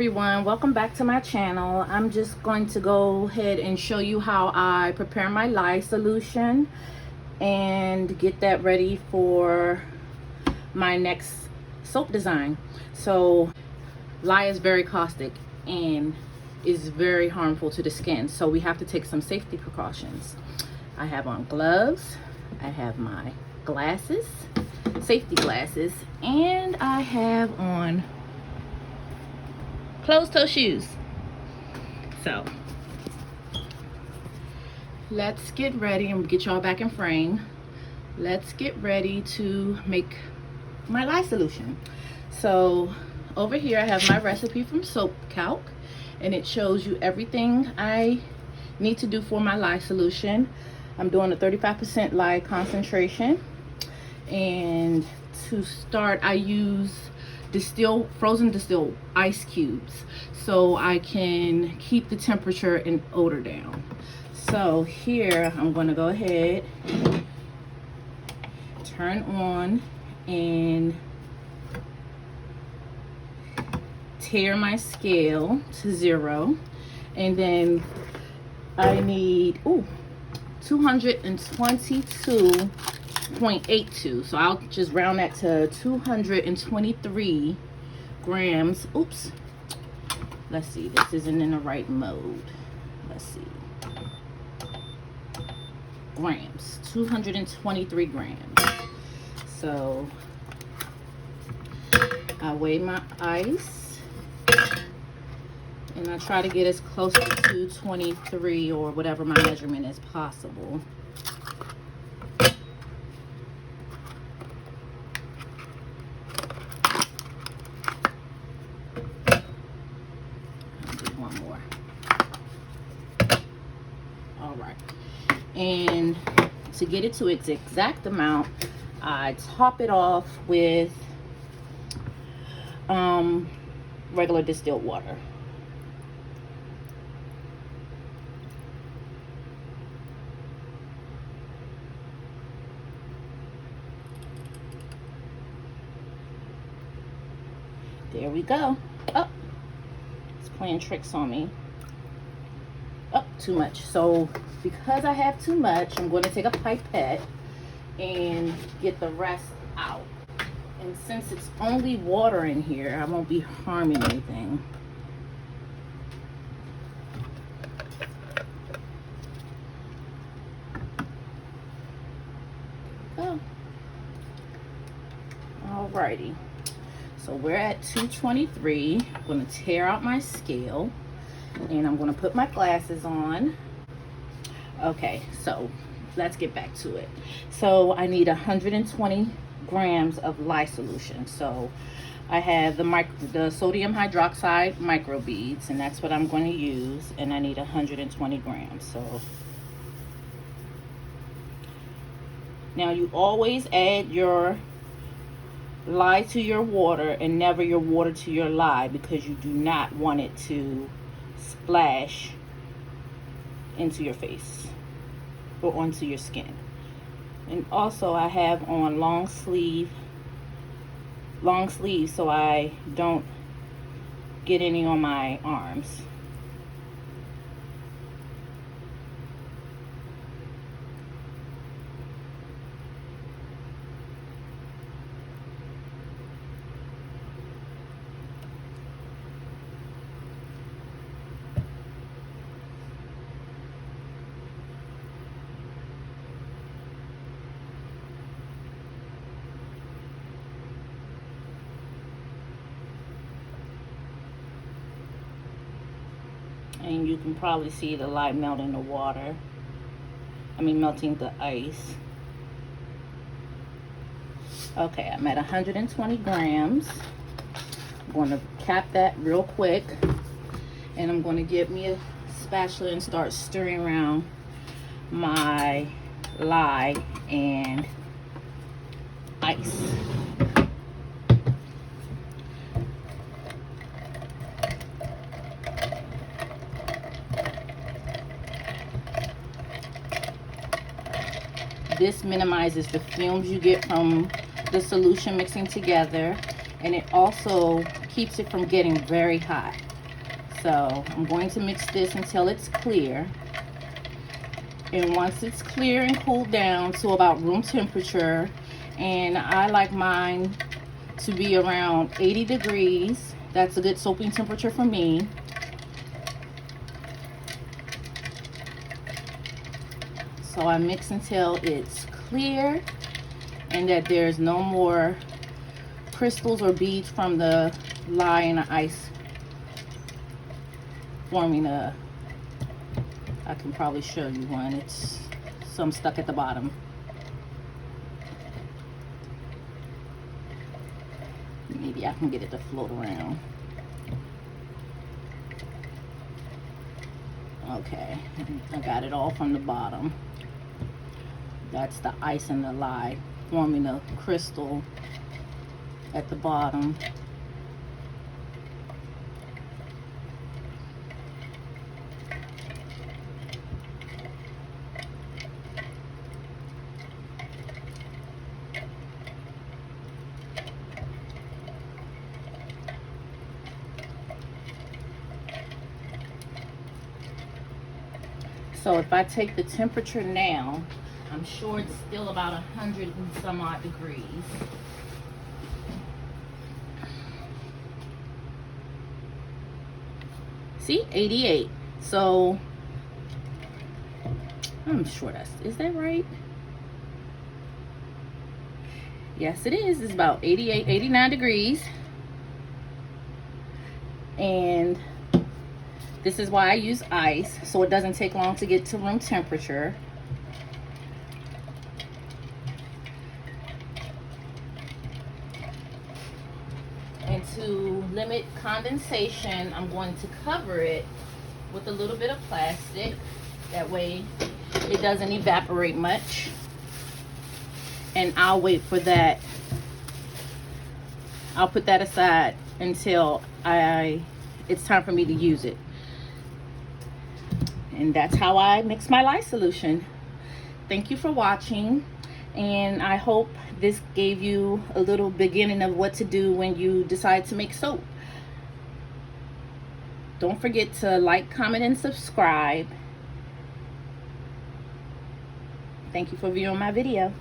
everyone, welcome back to my channel. I'm just going to go ahead and show you how I prepare my lye solution and get that ready for my next soap design. So lye is very caustic and is very harmful to the skin, so we have to take some safety precautions. I have on gloves, I have my glasses, safety glasses, and I have on closed-toe shoes. So let's get ready and get y'all back in frame. Let's get ready to make my lye solution. So over here I have my recipe from Soap Calc, and it shows you everything I need to do for my lye solution. I'm doing a 35% lye concentration, and to start I use frozen distilled ice cubes so I can keep the temperature and odor down. So here I'm going to go ahead, turn on, and tare my scale to 0, and then I need 222.82, so I'll just round that to 223 grams. Oops, let's see, this isn't in the right mode. Let's see, grams, 223 grams. So I weigh my ice and I try to get as close to 223 or whatever my measurement is possible. And to get it to its exact amount, I top it off with regular distilled water. There we go. Oh, it's playing tricks on me. Oh, too much. So because I have too much, I'm going to take a pipette and get the rest out. And since it's only water in here, I won't be harming anything. Oh. Alrighty. So we're at 223. I'm going to tear out my scale and I'm going to put my glasses on. Okay, so let's get back to it. So I need 120 grams of lye solution. So I have the sodium hydroxide microbeads, and that's what I'm going to use, and I need 120 grams. So now you always add your lye to your water and never your water to your lye, because you do not want it to splash into your face or onto your skin. And also I have on long sleeve so I don't get any on my arms. And you can probably see the lye melting the water. Melting the ice. Okay, I'm at 120 grams. I'm going to cap that real quick. And I'm going to get me a spatula and start stirring around my lye and ice. This minimizes the fumes you get from the solution mixing together, and it also keeps it from getting very hot. So I'm going to mix this until it's clear. And once it's clear and cooled down to about room temperature, and I like mine to be around 80 degrees. That's a good soaping temperature for me. So I mix until it's clear and that there's no more crystals or beads from the lye and the ice forming a, I can probably show you one. It's some stuck at the bottom. Maybe I can get it to float around. Okay, I got it all from the bottom. That's the ice and the lye forming a crystal at the bottom. So if I take the temperature now, I'm sure it's still about 100 and some odd degrees. See, 88. So I'm sure is that right? Yes, it is. It's about 88, 89 degrees. And this is why I use ice, so it doesn't take long to get to room temperature. And to limit condensation, I'm going to cover it with a little bit of plastic. That way it doesn't evaporate much. And I'll wait for that. I'll put that aside until it's time for me to use it. And that's how I mix my lye solution. Thank you for watching, and I hope this gave you a little beginning of what to do when you decide to make soap. Don't forget to like, comment, and subscribe. Thank you for viewing my video.